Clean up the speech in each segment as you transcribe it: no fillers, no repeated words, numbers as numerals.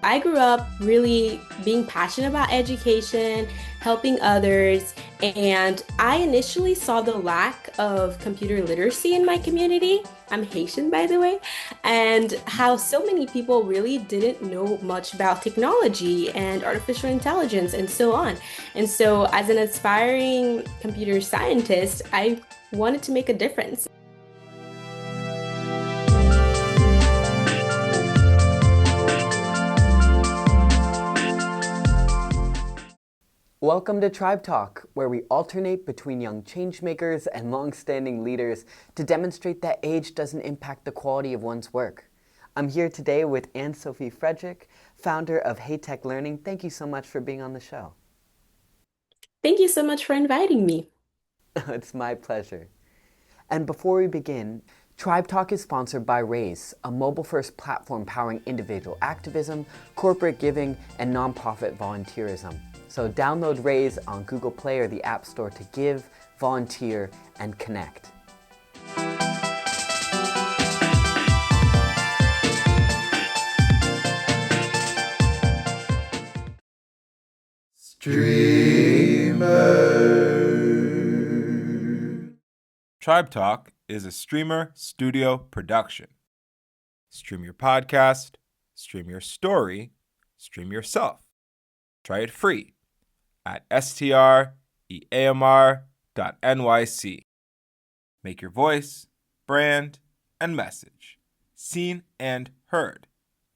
I grew up really being passionate about education, helping others, and I initially saw the lack of computer literacy in my community. I'm Haitian, by the way, and how so many people really didn't know much about technology and artificial intelligence and so on. And so, as an aspiring computer scientist, I wanted to make a difference. Welcome to Tribe Talk, where we alternate between young changemakers and long-standing leaders to demonstrate that age doesn't impact the quality of one's work. I'm here today with Anne-Sophie Frédérick, founder of HAITECH Learning. Thank you so much for being on the show. Thank you so much for inviting me. It's my pleasure. And before we begin, Tribe Talk is sponsored by Raise, a mobile-first platform powering individual activism, corporate giving, and nonprofit volunteerism. So download Raise on Google Play or the App Store to give, volunteer, and connect. Streamer. Tribe Talk is a streamer studio production. Stream your podcast, stream your story, stream yourself. Try it free at streamr.nyc. Make your voice, brand, and message seen and heard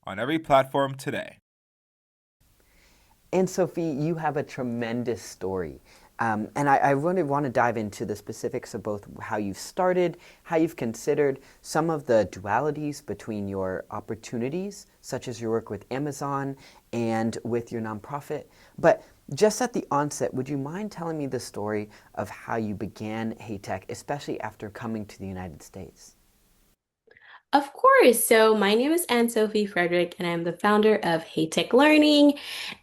on every platform today. Anne-Sophie, you have a tremendous story. And I really want to dive into the specifics of both how you've started, how you've considered some of the dualities between your opportunities, such as your work with Amazon and with your nonprofit. But just at the onset, would you mind telling me the story of how you began HAITECH, especially after coming to the United States? Of course. So my name is Anne-Sophie Frédérick, and I'm the founder of HAITECH Learning.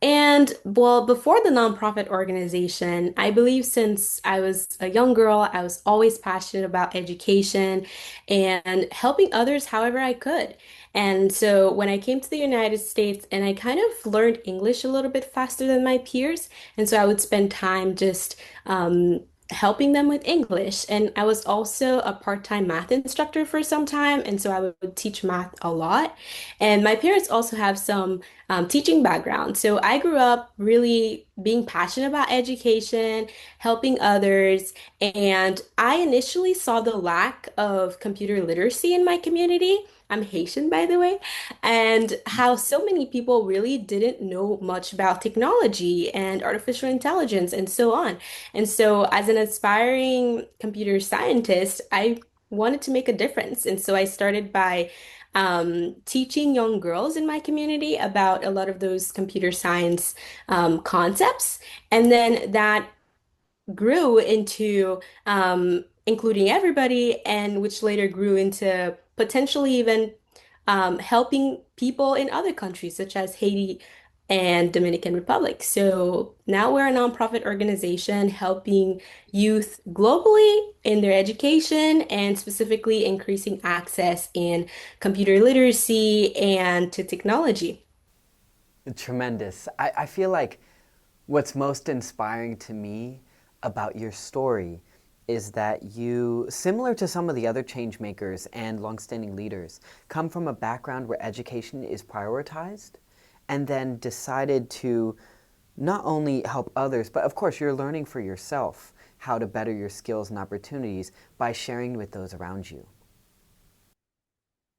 And well, before the nonprofit organization, I believe since I was a young girl, I was always passionate about education and helping others however I could. And so when I came to the United States, and I kind of learned English a little bit faster than my peers, and so I would spend time just helping them with English. And I was also a part-time math instructor for some time, and so I would teach math a lot. And my parents also have some teaching background. So I grew up really being passionate about education, helping others, and I initially saw the lack of computer literacy in my community. I'm Haitian, by the way, and how so many people really didn't know much about technology and artificial intelligence and so on. And so, as an aspiring computer scientist, I wanted to make a difference. And so, I started by teaching young girls in my community about a lot of those computer science concepts. And then that grew into including everybody, and which later grew into potentially even helping people in other countries, such as Haiti and Dominican Republic. So now we're a nonprofit organization helping youth globally in their education and specifically increasing access in computer literacy and to technology. Tremendous. I feel like what's most inspiring to me about your story is that you, similar to some of the other change makers and longstanding leaders, come from a background where education is prioritized and then decided to not only help others, but of course you're learning for yourself how to better your skills and opportunities by sharing with those around you.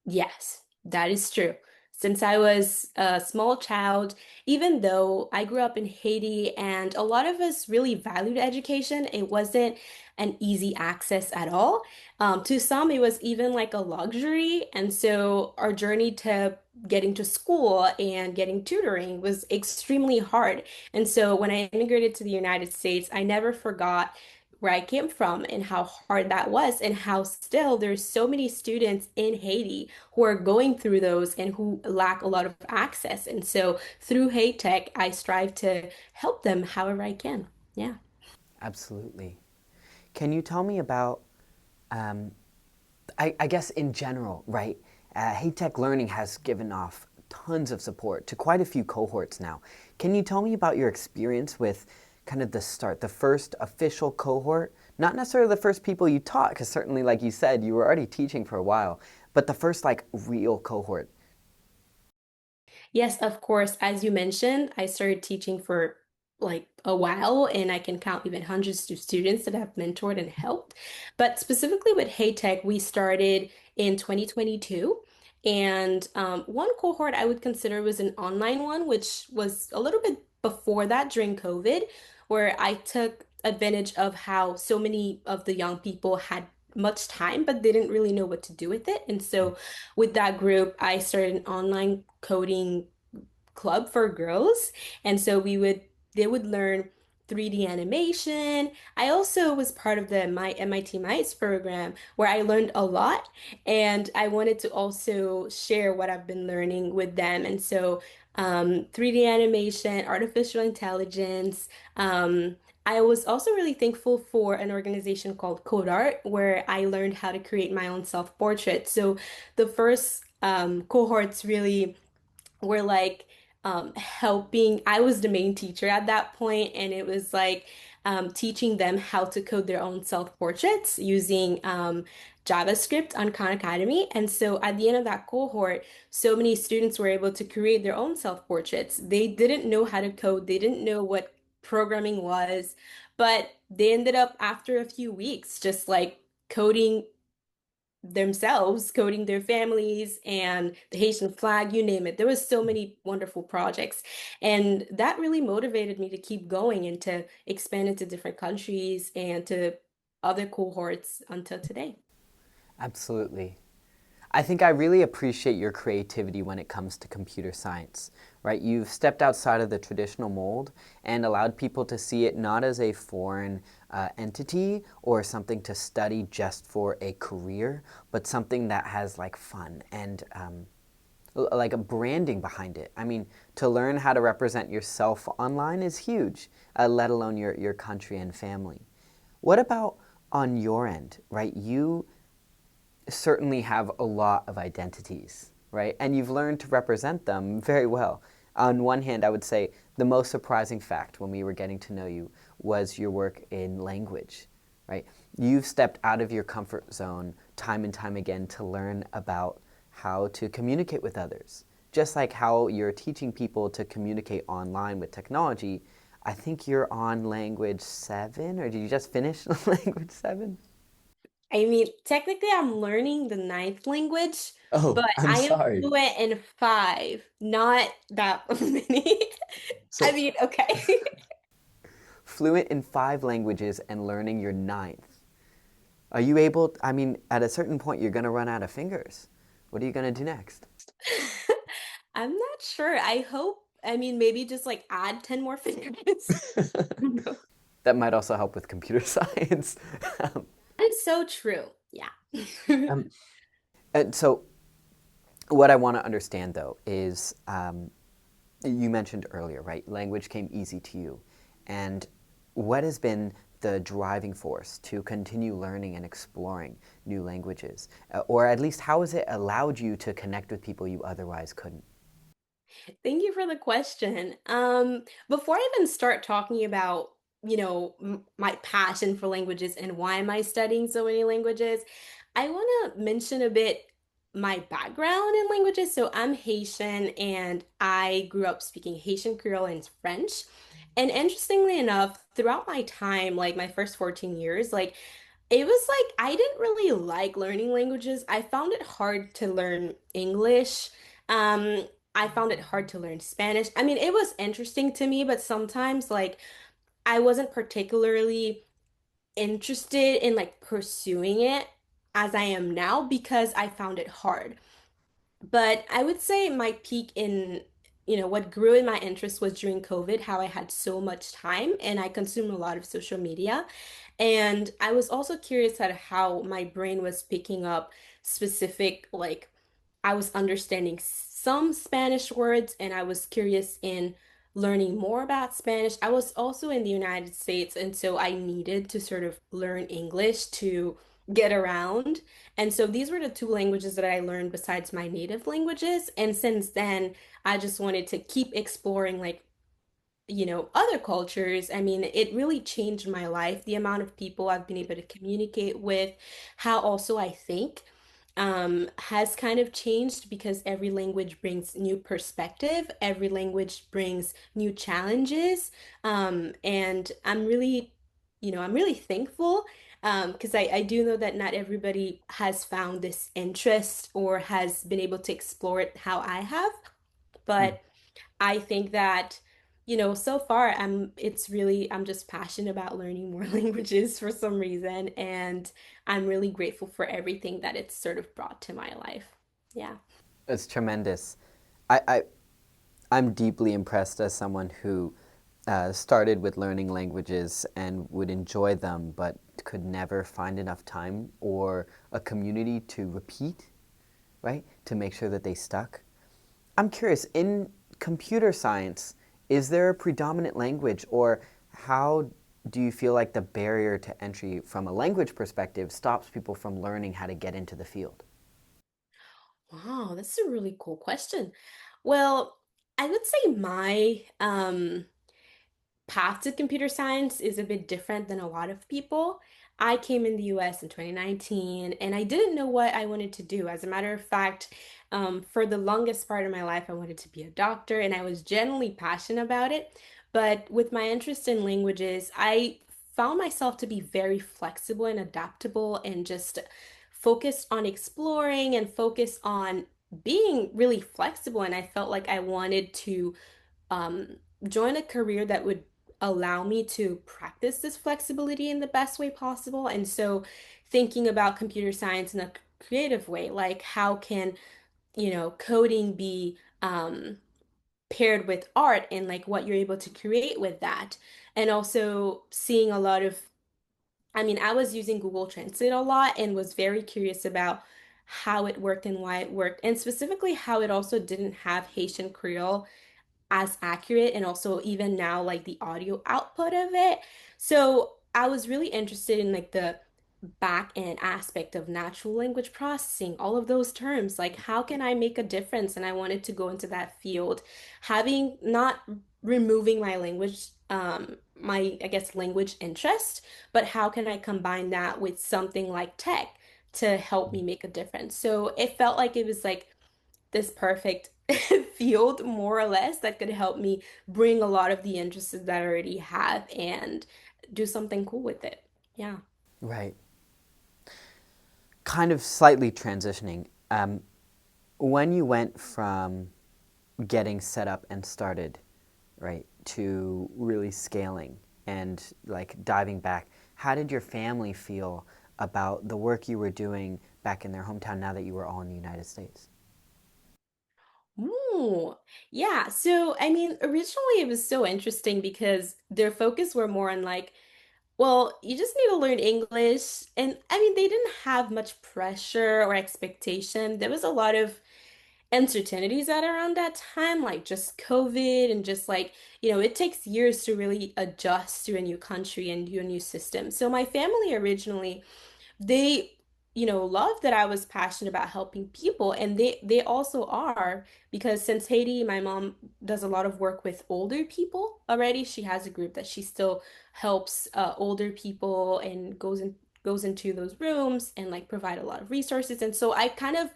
Yes, that is true. Since I was a small child, even though I grew up in Haiti and a lot of us really valued education, it wasn't an easy access at all. To some, it was even like a luxury. And so our journey to getting to school and getting tutoring was extremely hard. And so when I immigrated to the United States, I never forgot where I came from and how hard that was, and how still there's so many students in Haiti who are going through those and who lack a lot of access. And so through HAITECH, I strive to help them however I can. Yeah. Absolutely. Can you tell me about, I guess in general, right? HAITECH Learning has given off tons of support to quite a few cohorts now. Can you tell me about your experience with kind of the start, the first official cohort? Not necessarily the first people you taught, because certainly, like you said, you were already teaching for a while, but the first like real cohort. Yes, of course. As you mentioned, I started teaching for like a while, and I can count even hundreds of students that I've mentored and helped. But specifically with HAITECH, we started in 2022. And one cohort I would consider was an online one, which was a little bit before that during COVID, where I took advantage of how so many of the young people had much time, but they didn't really know what to do with it. And so with that group, I started an online coding club for girls. And so they would learn 3D animation. I also was part of the My MIT Mites program where I learned a lot, and I wanted to also share what I've been learning with them. And so 3D animation, artificial intelligence. I was also really thankful for an organization called Code Art, where I learned how to create my own self-portrait. So the first cohorts really were like helping. I was the main teacher at that point, and it was like teaching them how to code their own self-portraits using JavaScript on Khan Academy. And so at the end of that cohort, so many students were able to create their own self-portraits. They didn't know how to code, they didn't know what programming was, but they ended up after a few weeks just like coding themselves, coding their families and the Haitian flag, you name it. There was so many wonderful projects. And that really motivated me to keep going and to expand into different countries and to other cohorts until today. Absolutely. I think I really appreciate your creativity when it comes to computer science, right? You've stepped outside of the traditional mold and allowed people to see it not as a foreign entity or something to study just for a career, but something that has like fun and like a branding behind it. I mean, to learn how to represent yourself online is huge, let alone your country and family. What about on your end, right? You certainly have a lot of identities, right? And you've learned to represent them very well. On one hand, I would say the most surprising fact when we were getting to know you was your work in language, right? You've stepped out of your comfort zone time and time again to learn about how to communicate with others. Just like how you're teaching people to communicate online with technology, I think you're on language 7, or did you just finish language 7? I mean, technically, I'm learning the ninth language, but Oh, I'm I am sorry. fluent in five, not that many. I So, mean, okay. fluent in 5 languages and learning your ninth. Are you able, I mean, at a certain point, you're going to run out of fingers. What are you going to do next? I'm not sure. I hope, I mean, maybe just like add 10 more fingers. That That might also help with computer science. um, is so true. Yeah. um, and so, what I want to understand though is you mentioned earlier, right? Language came easy to you. And what has been the driving force to continue learning and exploring new languages? Or at least, how has it allowed you to connect with people you otherwise couldn't? Thank you for the question. Before I even start talking about, my passion for languages and why am I studying so many languages, I want to mention a bit my background in languages. So I'm Haitian and I grew up speaking Haitian Creole and French. And interestingly enough, throughout my time, like my first 14 years, like it was like I didn't really like learning languages. I found it hard to learn English. I found it hard to learn Spanish. I mean, it was interesting to me, but sometimes like I wasn't particularly interested in like pursuing it as I am now because I found it hard. But I would say my peak in, what grew in my interest was during COVID, how I had so much time and I consumed a lot of social media. And I was also curious at how my brain was picking up specific, like, I was understanding some Spanish words and I was curious in learning more about Spanish. I was also in the United States, and so I needed to sort of learn English to get around. And so these were the two languages that I learned besides my native languages. And since then, I just wanted to keep exploring like other cultures. I mean, it really changed my life, the amount of people I've been able to communicate with, how also I think has kind of changed because every language brings new perspective, every language brings new challenges. And I'm really thankful because I do know that not everybody has found this interest or has been able to explore it how I have. Mm. But I think that, so far I'm just passionate about learning more languages for some reason, and I'm really grateful for everything that it's sort of brought to my life. Yeah. It's tremendous. I I'm deeply impressed as someone who started with learning languages and would enjoy them, but could never find enough time or a community to repeat, right? To make sure that they stuck. I'm curious, in computer science, is there a predominant language, or how do you feel like the barrier to entry from a language perspective stops people from learning how to get into the field? Wow, that's a really cool question. Well, I would say my path to computer science is a bit different than a lot of people. I came in the US in 2019 and I didn't know what I wanted to do. As a matter of fact, for the longest part of my life, I wanted to be a doctor and I was genuinely passionate about it. But with my interest in languages, I found myself to be very flexible and adaptable and just focused on exploring and focused on being really flexible. And I felt like I wanted to um, join a career that would allow me to practice this flexibility in the best way possible. And so, thinking about computer science in a creative way, like how can, coding be paired with art and like what you're able to create with that. And also seeing a lot of, I mean, I was using Google Translate a lot and was very curious about how it worked and why it worked, and specifically how it also didn't have Haitian Creole as accurate and also even now like the audio output of it. So I was really interested in like the back end aspect of natural language processing, all of those terms, like how can I make a difference? And I wanted to go into that field, having not removing my language, my I guess language interest, but how can I combine that with something like tech to help me make a difference? So it felt like it was like this perfect field, more or less, that could help me bring a lot of the interests that I already have and do something cool with it. Yeah. Right. Kind of slightly transitioning. When you went from getting set up and started, right, to really scaling and like diving back, how did your family feel about the work you were doing back in their hometown now that you were all in the United States? Ooh, yeah. So, I mean, originally it was so interesting because their focus were more on like, well, you just need to learn English. And I mean, they didn't have much pressure or expectation. There was a lot of uncertainties at around that time, like just COVID and just like, it takes years to really adjust to a new country and to a new system. So my family originally they loved that I was passionate about helping people, and they also are, because since Haiti, my mom does a lot of work with older people already. She has a group that she still helps older people and goes into those rooms and like provide a lot of resources. And so I kind of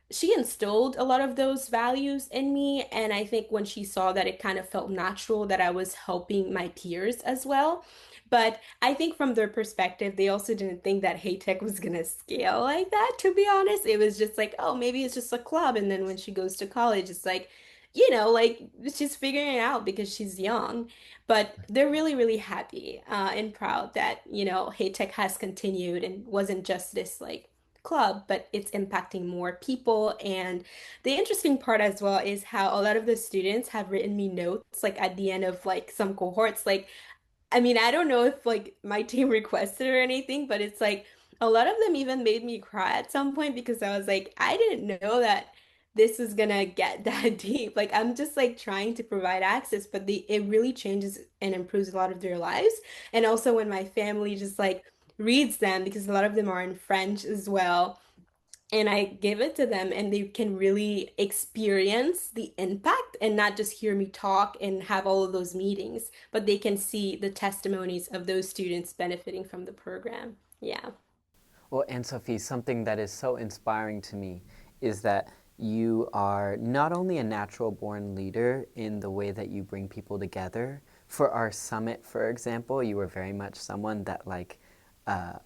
she instilled a lot of those values in me. And I think when she saw that, it kind of felt natural that I was helping my peers as well. But I think from their perspective, they also didn't think that HAITECH was going to scale like that, to be honest. It was just like, oh, maybe it's just a club. And then when she goes to college, it's like, like she's figuring it out because she's young. But they're really, really happy and proud that, HAITECH has continued and wasn't just this like club, but it's impacting more people. And the interesting part as well is how a lot of the students have written me notes like at the end of like some cohorts. Like, I mean, I don't know if like my team requested or anything, but it's like a lot of them even made me cry at some point because I was like, I didn't know that this was gonna get that deep. Like I'm just like trying to provide access, but it really changes and improves a lot of their lives. And also when my family just like reads them because a lot of them are in French as well. And I give it to them, and they can really experience the impact and not just hear me talk and have all of those meetings, but they can see the testimonies of those students benefiting from the program. Yeah. Well, Anne-Sophie, something that is so inspiring to me is that you are not only a natural born leader in the way that you bring people together. For our summit, for example, you were very much someone that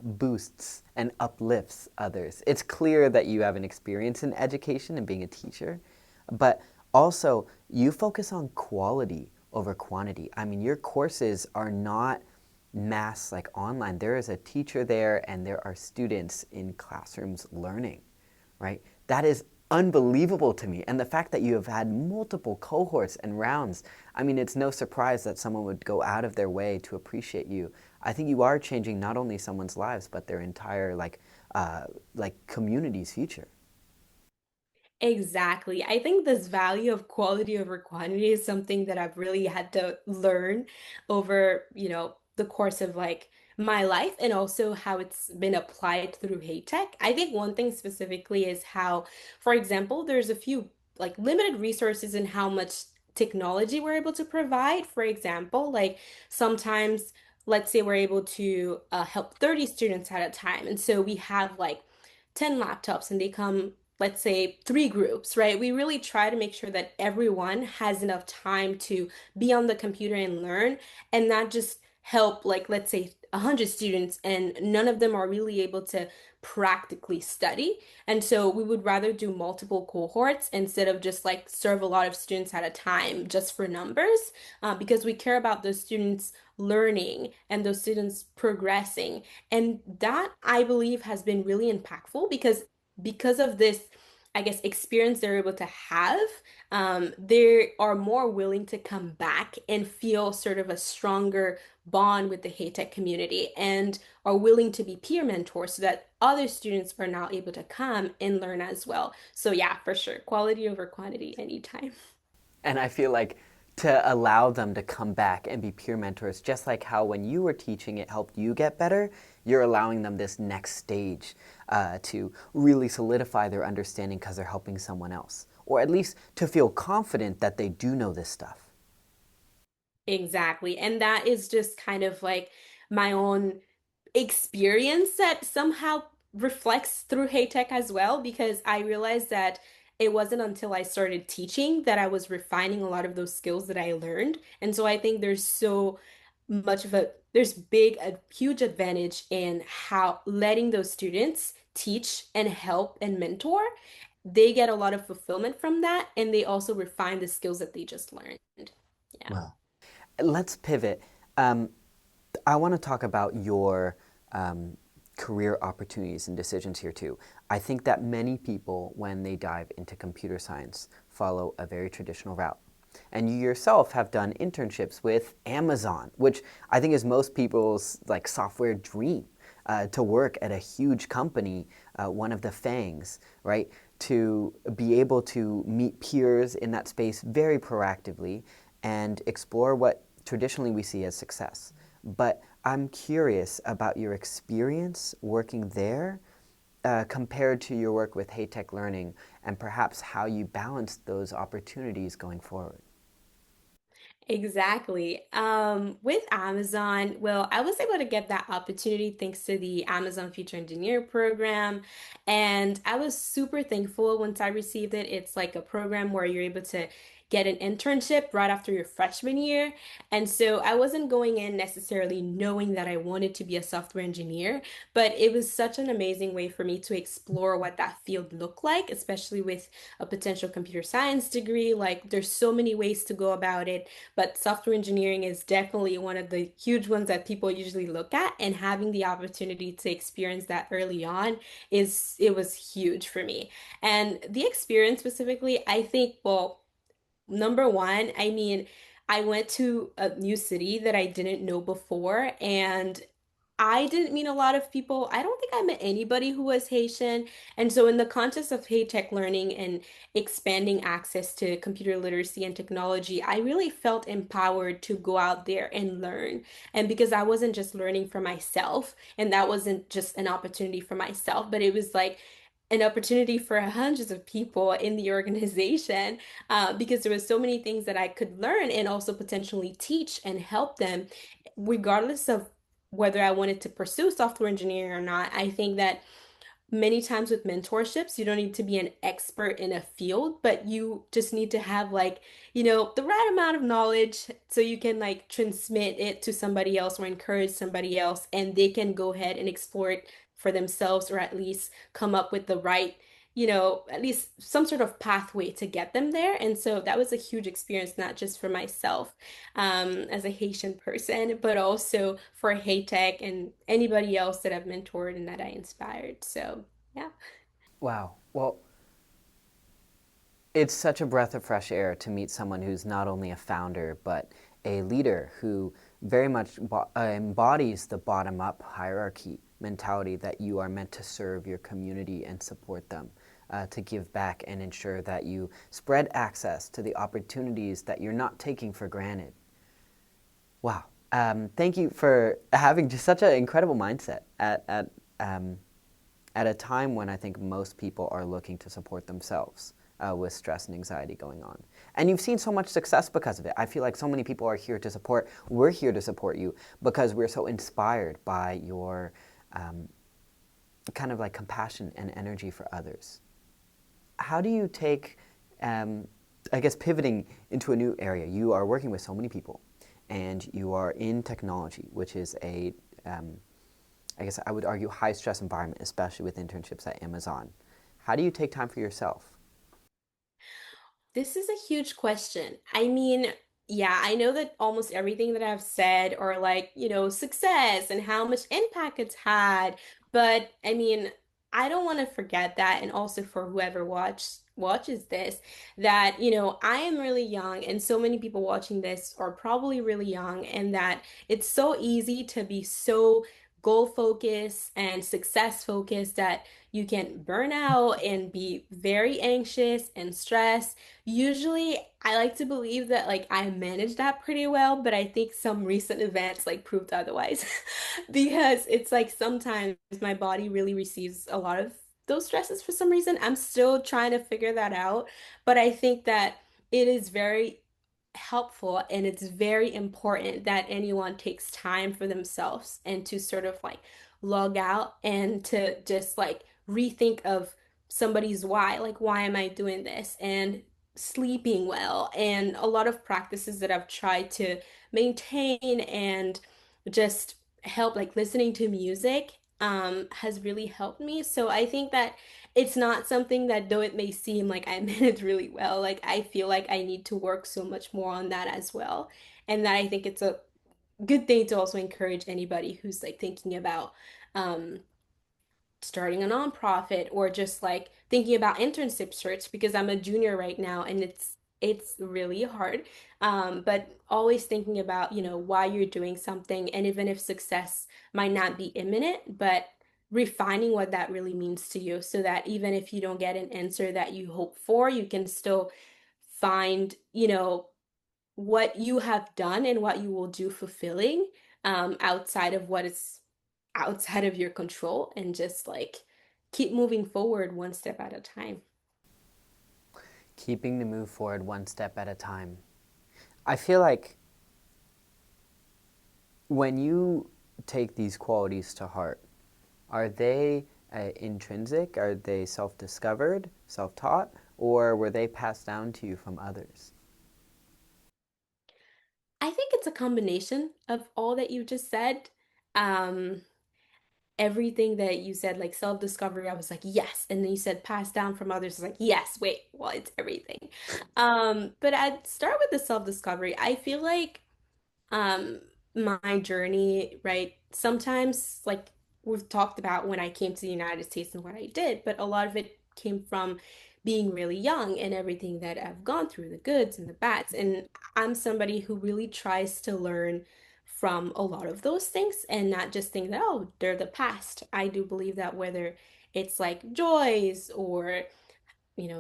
boosts and uplifts others. It's clear that you have an experience in education and being a teacher, but also you focus on quality over quantity. I mean, your courses are not mass like online. There is a teacher there and there are students in classrooms learning, right? That is unbelievable to me. And the fact that you have had multiple cohorts and rounds, I mean, it's no surprise that someone would go out of their way to appreciate you. I think you are changing not only someone's lives, but their entire community's future. Exactly. I think this value of quality over quantity is something that I've really had to learn over, the course of like my life and also how it's been applied through HAITECH. I think one thing specifically is how, for example, there's a few like limited resources in how much technology we're able to provide. For example, like sometimes, let's say we're able to help 30 students at a time. And so we have like 10 laptops and they come, let's say, three groups, right? We really try to make sure that everyone has enough time to be on the computer and learn and not just help, like, let's say, 100 students and none of them are really able to practically study. And so we would rather do multiple cohorts instead of just like serve a lot of students at a time just for numbers, because we care about those students learning and those students progressing. And that I believe has been really impactful because of this, I guess, experience they're able to have, they are more willing to come back and feel sort of a stronger bond with the HATECH community and are willing to be peer mentors so that other students are now able to come and learn as well. So yeah, for sure, quality over quantity anytime. And I feel like to allow them to come back and be peer mentors, just like how when you were teaching it helped you get better, you're allowing them this next stage to really solidify their understanding because they're helping someone else, or at least to feel confident that they do know this stuff. Exactly. And that is just kind of like my own experience that somehow reflects through HATECH as well, because I realized that it wasn't until I started teaching that I was refining a lot of those skills that I learned. And so I think there's so much of a huge advantage in how letting those students teach and help and mentor. They get a lot of fulfillment from that, and they also refine the skills that they just learned. Yeah. Wow. Let's pivot. Um, I want to talk about your career opportunities and decisions here too. I think that many people, when they dive into computer science, follow a very traditional route. And you yourself have done internships with Amazon, which I think is most people's like software dream, to work at a huge company, one of the FANGs, right? To be able to meet peers in that space very proactively and explore what traditionally we see as success. But I'm curious about your experience working there compared to your work with HAITECH Learning and perhaps how you balanced those opportunities going forward. Exactly. With Amazon, well, I was able to get that opportunity thanks to the Amazon Future Engineer program. And I was super thankful once I received it. It's like a program where you're able to get an internship right after your freshman year. And so I wasn't going in necessarily knowing that I wanted to be a software engineer, but it was such an amazing way for me to explore what that field looked like, especially with a potential computer science degree. Like, there's so many ways to go about it, but software engineering is definitely one of the huge ones that people usually look at, and having the opportunity to experience that early on it was huge for me. And the experience specifically, I think, well, number one, I mean, I went to a new city that I didn't know before, and I didn't meet a lot of people. I don't think I met anybody who was Haitian. And so, in the context of HAITECH learning and expanding access to computer literacy and technology, I really felt empowered to go out there and learn. And because I wasn't just learning for myself, and that wasn't just an opportunity for myself, but it was like an opportunity for hundreds of people in the organization, because there was so many things that I could learn and also potentially teach and help them, regardless of whether I wanted to pursue software engineering or not. I think that many times with mentorships, you don't need to be an expert in a field, but you just need to have like, the right amount of knowledge so you can like transmit it to somebody else or encourage somebody else, and they can go ahead and explore it for themselves, or at least come up with the right, at least some sort of pathway to get them there. And so that was a huge experience, not just for myself, as a Haitian person, but also for HAITECH and anybody else that I've mentored and that I inspired. So, yeah. Wow. Well, it's such a breath of fresh air to meet someone who's not only a founder, but a leader who very much embodies the bottom up hierarchy mentality that you are meant to serve your community and support them, to give back and ensure that you spread access to the opportunities that you're not taking for granted. Wow. Thank you for having just such an incredible mindset at a time when I think most people are looking to support themselves with stress and anxiety going on. And you've seen so much success because of it. I feel like so many people are here to support. We're here to support you because we're so inspired by your kind of like compassion and energy for others. How do you take, I guess, pivoting into a new area? You are working with so many people, and you are in technology, which is I guess I would argue, high stress environment, especially with internships at Amazon. How do you take time for yourself? This is a huge question. I mean, yeah, I know that almost everything that I've said, or like, success and how much impact it's had, but I mean, I don't want to forget that, and also for whoever watches this, that, I am really young, and so many people watching this are probably really young, and that it's so easy to be so goal focused and success focused that you can burn out and be very anxious and stressed. Usually, I like to believe that like I managed that pretty well, but I think some recent events like proved otherwise. Because it's like sometimes my body really receives a lot of those stresses for some reason. I'm still trying to figure that out, but I think that it is very helpful and it's very important that anyone takes time for themselves and to sort of like log out and to just like rethink of somebody's why, like why am I doing this? And sleeping well, and a lot of practices that I've tried to maintain and just help, like listening to music, has really helped me. So I think that it's not something that, though it may seem like I manage really well, like I feel like I need to work so much more on that as well. And that I think it's a good thing to also encourage anybody who's like thinking about um starting a nonprofit, or just like thinking about internship search, because I'm a junior right now and it's really hard. But always thinking about, why you're doing something, and even if success might not be imminent, but refining what that really means to you, so that even if you don't get an answer that you hope for, you can still find, what you have done and what you will do fulfilling, outside of what is outside of your control, and just like keep moving forward one step at a time. Keeping to move forward one step at a time. I feel like when you take these qualities to heart, are they intrinsic? Are they self discovered, self taught, or were they passed down to you from others? I think it's a combination of all that you just said. Um, Everything that you said, like self-discovery, I was like, yes. And then you said passed down from others, I was like, yes, wait, well, it's everything. But I'd start with the self-discovery. I feel like um my journey, right? Sometimes like we've talked about when I came to the United States and what I did, but a lot of it came from being really young and everything that I've gone through, the goods and the bads. And I'm somebody who really tries to learn from a lot of those things and not just think that, oh, they're the past. I do believe that whether it's like joys or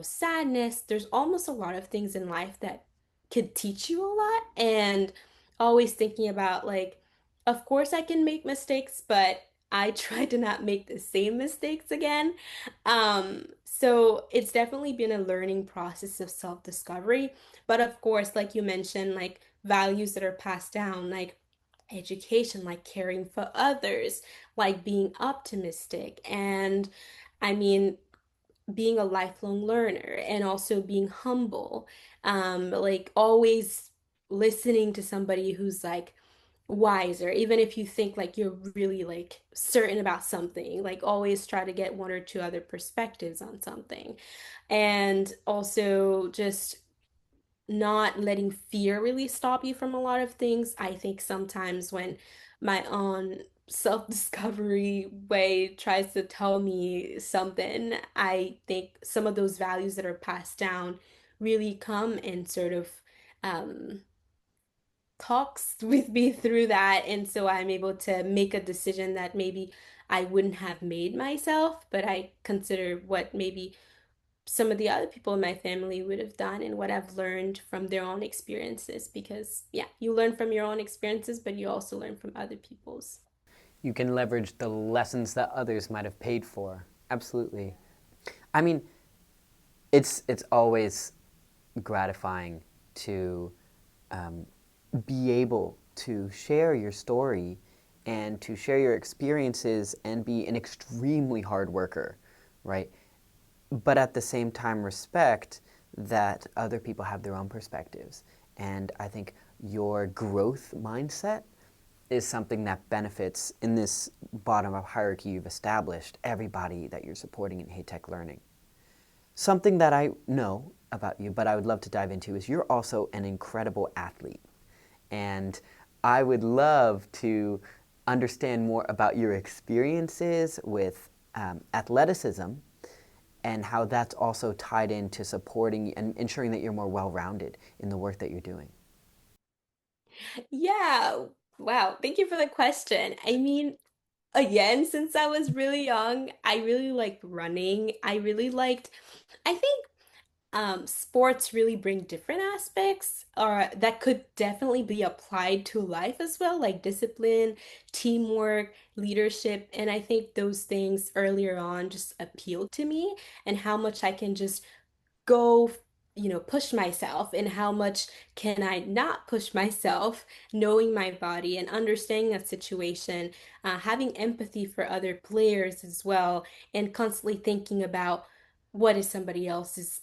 sadness, there's almost a lot of things in life that could teach you a lot. And always thinking about, like, of course I can make mistakes, but I try to not make the same mistakes again. So it's definitely been a learning process of self-discovery. But of course, like you mentioned, like values that are passed down, like education, like caring for others, like being optimistic. And I mean, being a lifelong learner and also being humble. Like always listening to somebody who's like wiser, even if you think like you're really like certain about something, like always try to get one or two other perspectives on something. And also just not letting fear really stop you from a lot of things. I think sometimes when my own self-discovery way tries to tell me something, I think some of those values that are passed down really come and sort of um, talks with me through that. And so I'm able to make a decision that maybe I wouldn't have made myself, but I consider what maybe some of the other people in my family would have done and what I've learned from their own experiences. Because, yeah, you learn from your own experiences, but you also learn from other people's. You can leverage the lessons that others might have paid for. Absolutely. I mean, it's always gratifying to um, be able to share your story and to share your experiences and be an extremely hard worker, right? But at the same time, respect that other people have their own perspectives. And I think your growth mindset is something that benefits in this bottom up hierarchy you've established everybody that you're supporting in HAITECH learning. Something that I know about you, but I would love to dive into, is you're also an incredible athlete. And I would love to understand more about your experiences with athleticism and how that's also tied into supporting and ensuring that you're more well rounded in the work that you're doing. Yeah. Wow. Thank you for the question. I mean, again, since I was really young, I really liked running. I really liked, I think sports really bring different aspects or that could definitely be applied to life as well, like discipline, teamwork, leadership. And I think those things earlier on just appealed to me and how much I can just go, push myself and how much can I not push myself, knowing my body and understanding that situation, having empathy for other players as well, and constantly thinking about what is somebody else's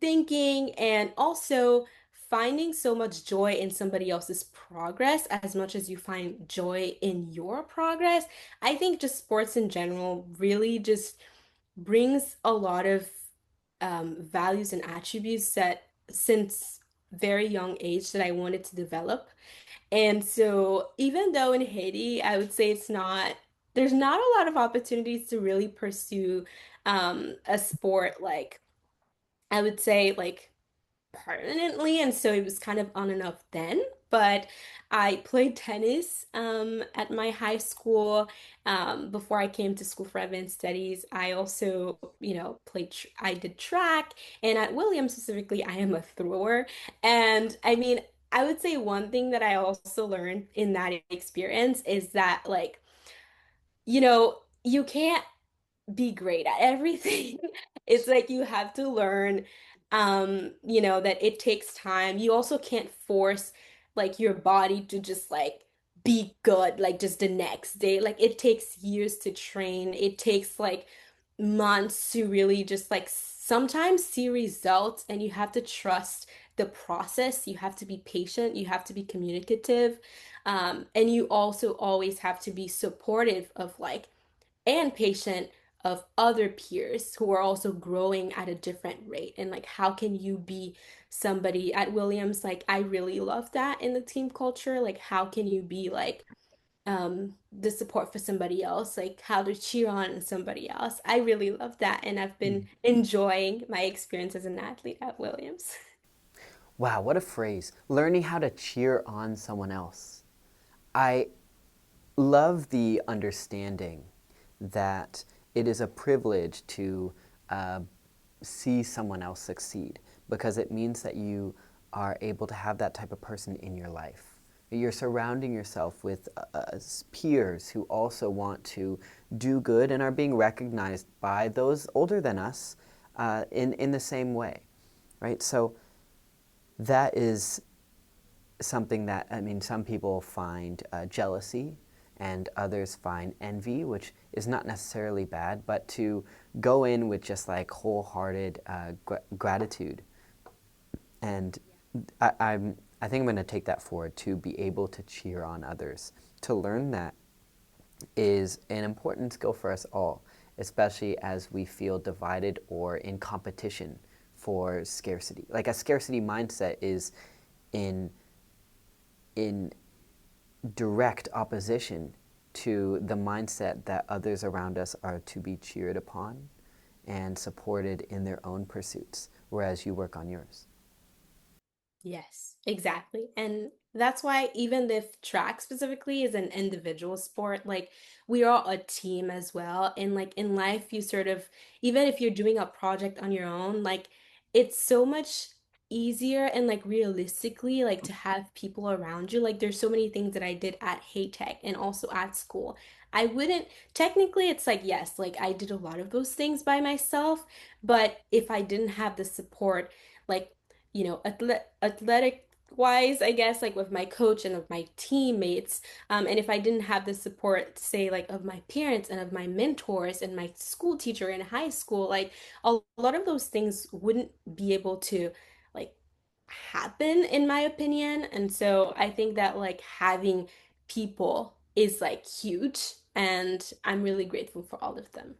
thinking and also finding so much joy in somebody else's progress as much as you find joy in your progress. I think just sports in general really just brings a lot of values and attributes that since very young age that I wanted to develop. And so even though in Haiti, I would say there's not a lot of opportunities to really pursue a sport like I would say like permanently, and so it was kind of on and off then. But I played tennis at my high school before I came to school for advanced studies. I also, I did track, and at Williams specifically, I am a thrower. And I mean, I would say one thing that I also learned in that experience is that, like, you can't be great at everything. It's like you have to learn, that it takes time. You also can't force like your body to just like be good like just the next day. Like it takes years to train. It takes like months to really just like sometimes see results, and you have to trust the process. You have to be patient. You have to be communicative. And you also always have to be supportive of like and patient of other peers who are also growing at a different rate. And like, how can you be somebody at Williams? Like, I really love that in the team culture. Like, how can you be like the support for somebody else, like how to cheer on somebody else? I really love that. And I've been enjoying my experience as an athlete at Williams. Wow, what a phrase. Learning how to cheer on someone else. I love the understanding that it is a privilege to uh, see someone else succeed because it means that you are able to have that type of person in your life. You're surrounding yourself with peers who also want to do good and are being recognized by those older than us in the same way, right? So that is something that, I mean, some people find jealousy and others find envy, which is not necessarily bad, but to go in with just like wholehearted gratitude. And I think I'm going to take that forward to be able to cheer on others. To learn that is an important skill for us all, especially as we feel divided or in competition for scarcity. Like a scarcity mindset is in in direct opposition to the mindset that others around us are to be cheered upon and supported in their own pursuits, whereas you work on yours. Yes, exactly. And that's why even if track specifically is an individual sport, like we are a team as well. And like in life, you sort of, even if you're doing a project on your own, like it's so much easier and like realistically, like to have people around you. Like there's so many things that I did at HAITECH and also at school. I wouldn't, technically, it's like, yes, like I did a lot of those things by myself, but if I didn't have the support, like athletic wise, I guess, like with my coach and of my teammates. And if I didn't have the support, say, like of my parents and of my mentors and my school teacher in high school, like a lot of those things wouldn't be able to like happen, in my opinion. And so I think that like having people is like huge, and I'm really grateful for all of them.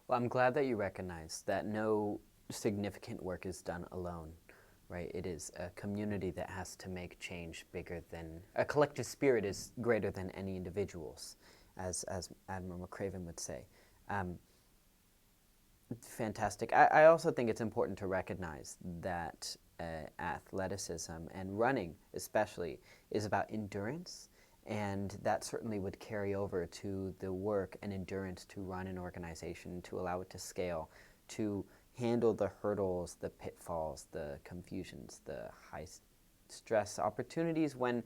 Well, I'm glad that you recognize that no significant work is done alone, right? It is a community that has to make change bigger than a collective spirit is greater than any individuals, as Admiral McCraven would say. Um, Fantastic. I also think it's important to recognize that athleticism and running, especially, is about endurance, and that certainly would carry over to the work and endurance to run an organization, to allow it to scale, to handle the hurdles, the pitfalls, the confusions, the high stress opportunities when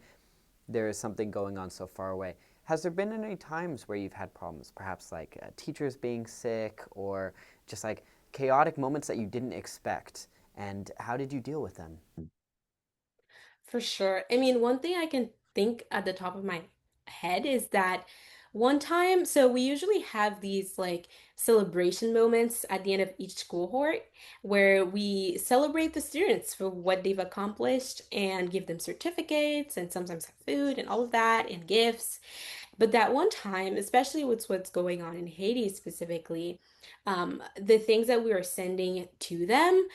there is something going on so far away. Has there been any times where you've had problems, perhaps like teachers being sick or just like chaotic moments that you didn't expect? And how did you deal with them? For sure. I mean, one thing I can think at the top of my head is that one time, so we usually have these like celebration moments at the end of each cohort where we celebrate the students for what they've accomplished and give them certificates and sometimes have food and all of that and gifts. But that one time, especially with what's going on in Haiti specifically, the things that we were sending to them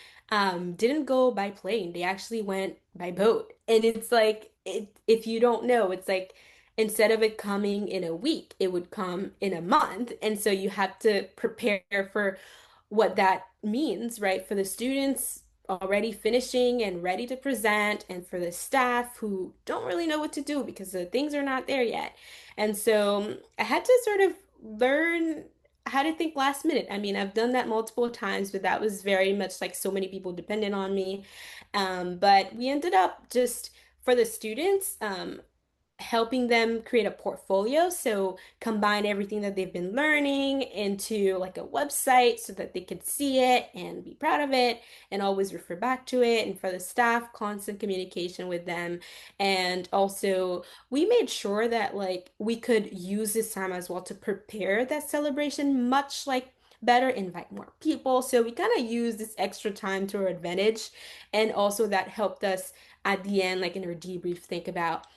didn't go by plane. They actually went by boat. And it's like, if you don't know, it's like instead of it coming in a week, it would come in a month. And so you have to prepare for what that means, right? For the students already finishing and ready to present, and for the staff who don't really know what to do because the things are not there yet. And so I had to sort of learn how to think last minute. I mean, I've done that multiple times, but that was very much like so many people dependent on me. But we ended up just for the students, helping them create a portfolio. So combine everything that they've been learning into like a website so that they could see it and be proud of it and always refer back to it. And for the staff, constant communication with them. And also we made sure that like we could use this time as well to prepare that celebration much like better, invite more people. So we kind of use this extra time to our advantage. And also that helped us at the end, like in our debrief, think about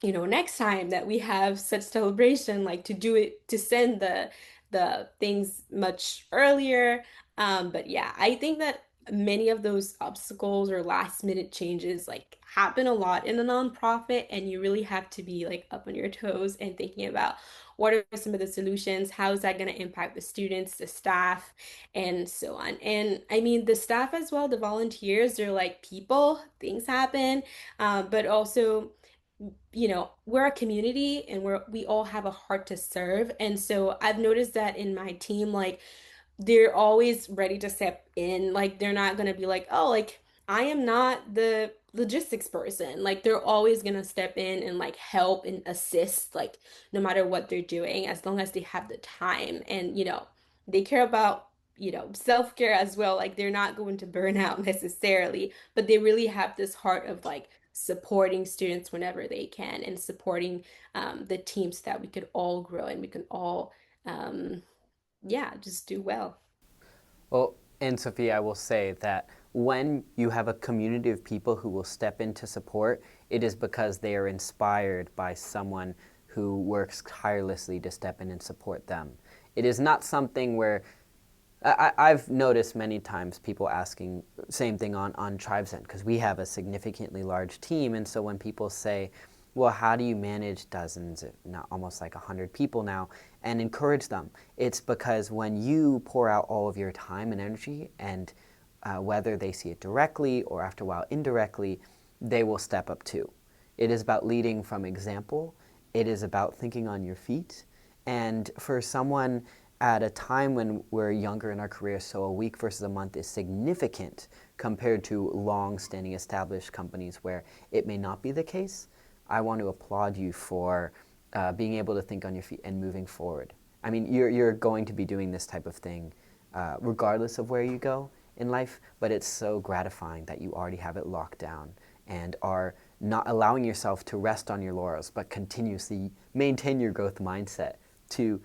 next time that we have such celebration, like to do it to send the things much earlier. But yeah, I think that many of those obstacles or last minute changes like happen a lot in a nonprofit, and you really have to be like up on your toes and thinking about what are some of the solutions, how is that going to impact the students, the staff, and so on. And I mean, the staff as well, the volunteers, they're like people, things happen, but also we're a community and we all have a heart to serve. And so I've noticed that in my team, like they're always ready to step in. Like they're not gonna be like, oh, like I am not the logistics person. Like they're always gonna step in and like help and assist, like no matter what they're doing, as long as they have the time. And they care about, self-care as well. Like they're not going to burn out necessarily, but they really have this heart of like supporting students whenever they can and supporting the teams so that we could all grow and we can all yeah, just do well. Well, and Sophie, I will say that when you have a community of people who will step in to support, it is because they are inspired by someone who works tirelessly to step in and support them. It is not something where I've noticed many times people asking same thing on TribeZen, because we have a significantly large team, and so when people say, well, how do you manage dozens, if not almost like 100 people now, and encourage them? It's because when you pour out all of your time and energy, and whether they see it directly or after a while indirectly, they will step up too. It is about leading from example. It is about thinking on your feet. And for someone at a time when we're younger in our career, so a week versus a month is significant compared to long-standing established companies where it may not be the case. I want to applaud you for being able to think on your feet and moving forward. I mean, you're going to be doing this type of thing regardless of where you go in life, but it's so gratifying that you already have it locked down and are not allowing yourself to rest on your laurels, but continuously maintain your growth mindset to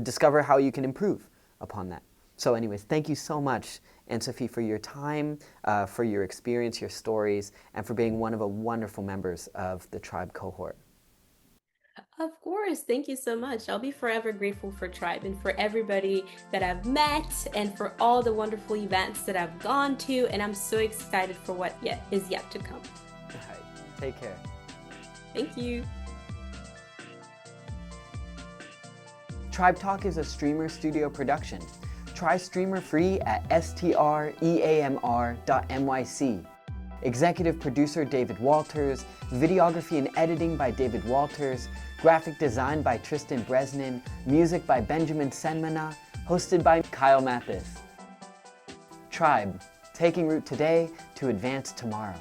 discover how you can improve upon that. So anyways, thank you so much, Anne-Sophie, for your time, for your experience, your stories, and for being one of the wonderful members of the Tribe cohort. Of course. Thank you so much. I'll be forever grateful for Tribe and for everybody that I've met and for all the wonderful events that I've gone to. And I'm so excited for what yet is yet to come. All right, take care. Thank you. Tribe Talk is a Streamer Studio production. Try Streamer free at streamr.nyc. Executive producer David Walters, videography and editing by David Walters, graphic design by Tristan Bresnan, music by Benjamin Senmana, hosted by Kyle Mathis. Tribe, taking root today to advance tomorrow.